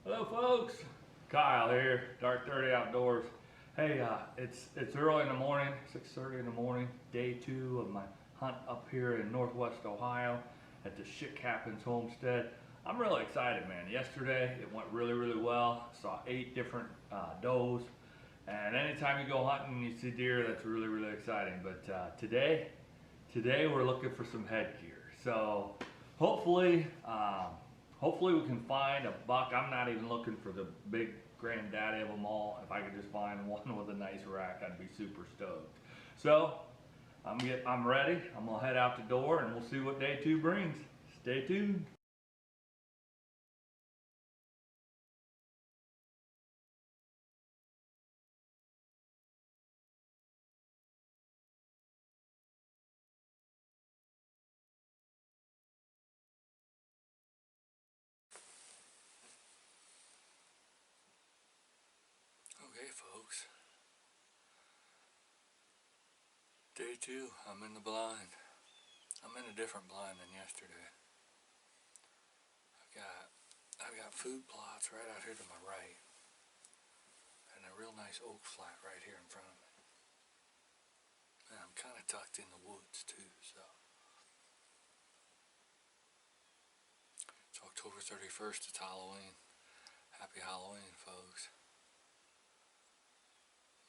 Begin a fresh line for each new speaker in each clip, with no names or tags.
Hello, folks. Kyle here, Dark 30 Outdoors. Hey, it's early in the morning, 6:30 in the morning, day 2 of my hunt up here in Northwest Ohio at the Shit Happens Homestead. I'm really excited, man. Yesterday it went really well. Saw 8 different does, and anytime you go hunting and you see deer, that's really exciting. But today we're looking for some headgear. So hopefully, hopefully we can find a buck. I'm not even looking for the big granddaddy of them all. If I could just find one with a nice rack, I'd be super stoked. So I'm ready. I'm gonna head out the door and we'll see what day 2 brings. Stay tuned. Okay, folks. Day 2. I'm in the blind. I'm in a different blind than yesterday. I've got food plots right out here to my right, and a real nice oak flat right here in front of me. And I'm kind of tucked in the woods too, so. It's October 31st, it's Halloween. Happy Halloween, folks.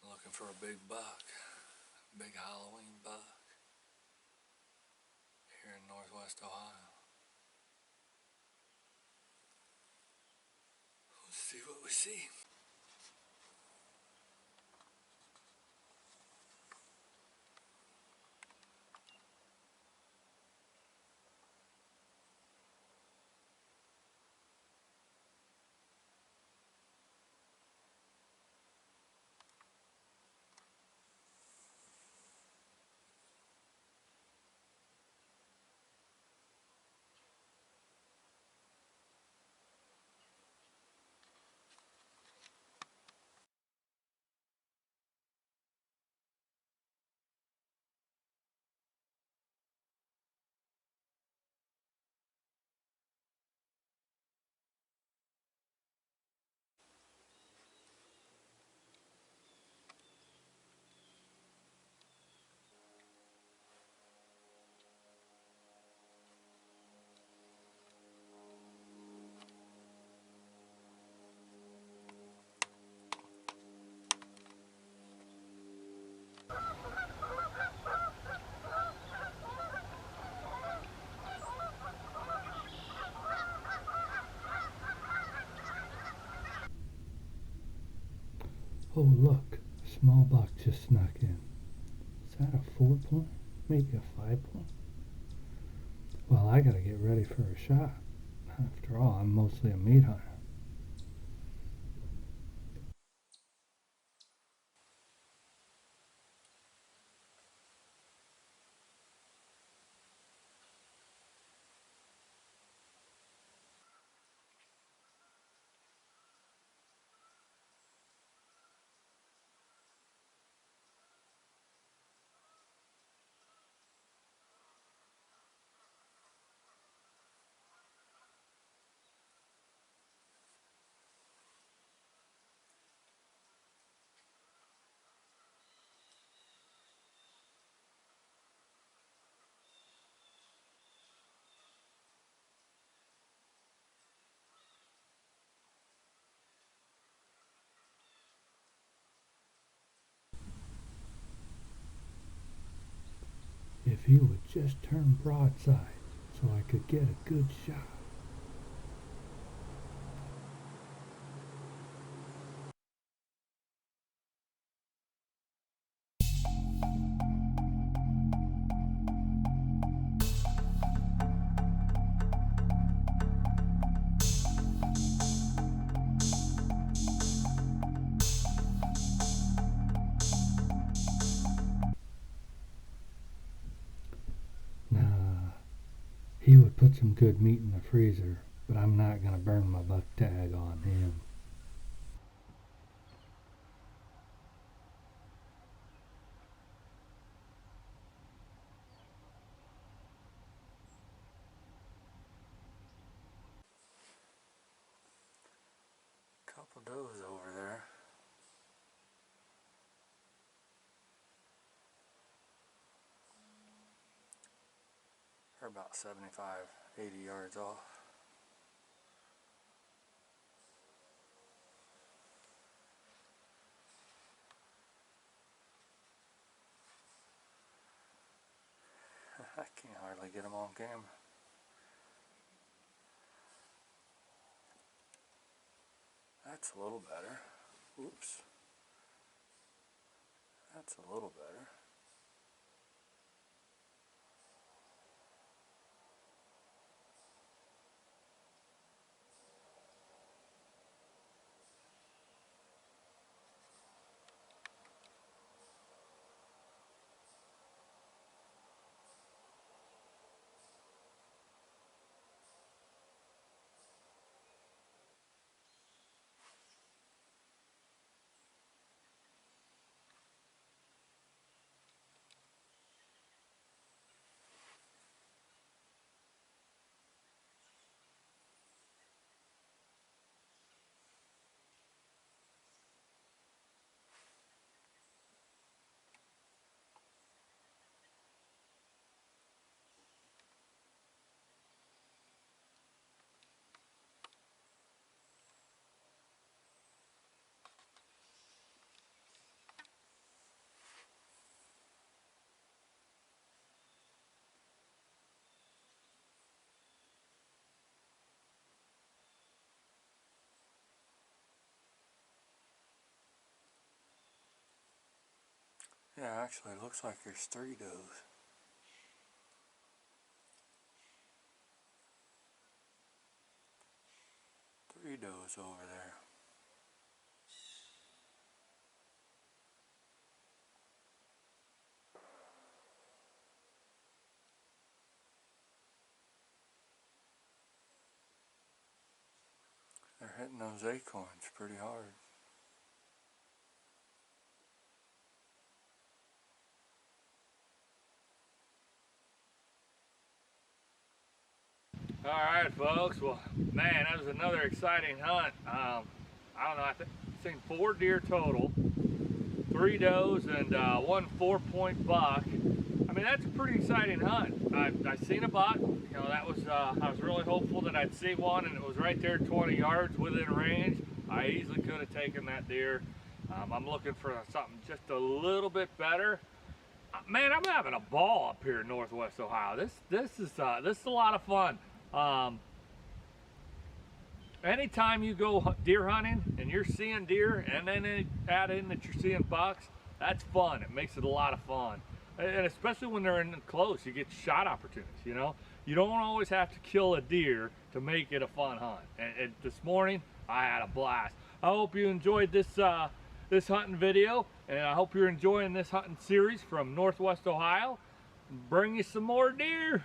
I'm looking for a big buck, a big Halloween buck here in Northwest Ohio. Let's see what we see.
Oh, look, a small buck just snuck in. Is that a 4 point? Maybe a 5 point? Well, I gotta get ready for a shot. After all, I'm mostly a meat hunter. If he would just turn broadside so I could get a good shot. Nah, he would put some good meat in the freezer, but I'm not gonna burn my buck tag on him. Couple does over there. They're about 75, 80 yards off. I can't hardly get them on camera. That's a little better. Oops. That's a little better. Yeah, actually it looks like there's 3 does. 3 does over there. They're hitting those acorns pretty hard.
Alright folks, well man, that was another exciting hunt. I don't know, I think I've seen 4 deer total, 3 does and 1 4-point buck. I mean, that's a pretty exciting hunt. I seen a buck, you know, that was, I was really hopeful that I'd see one, and it was right there 20 yards within range. I easily could have taken that deer. I'm looking for something just a little bit better. Man, I'm having a ball up here in Northwest Ohio. This is a lot of fun. Anytime you go deer hunting and you're seeing deer and then add in that you're seeing bucks, that's fun. It makes it a lot of fun. And especially when they're in close, you get shot opportunities, you know? You don't always have to kill a deer to make it a fun hunt. And this morning, I had a blast. I hope you enjoyed this this hunting video, and I hope you're enjoying this hunting series from Northwest Ohio. Bring you some more deer.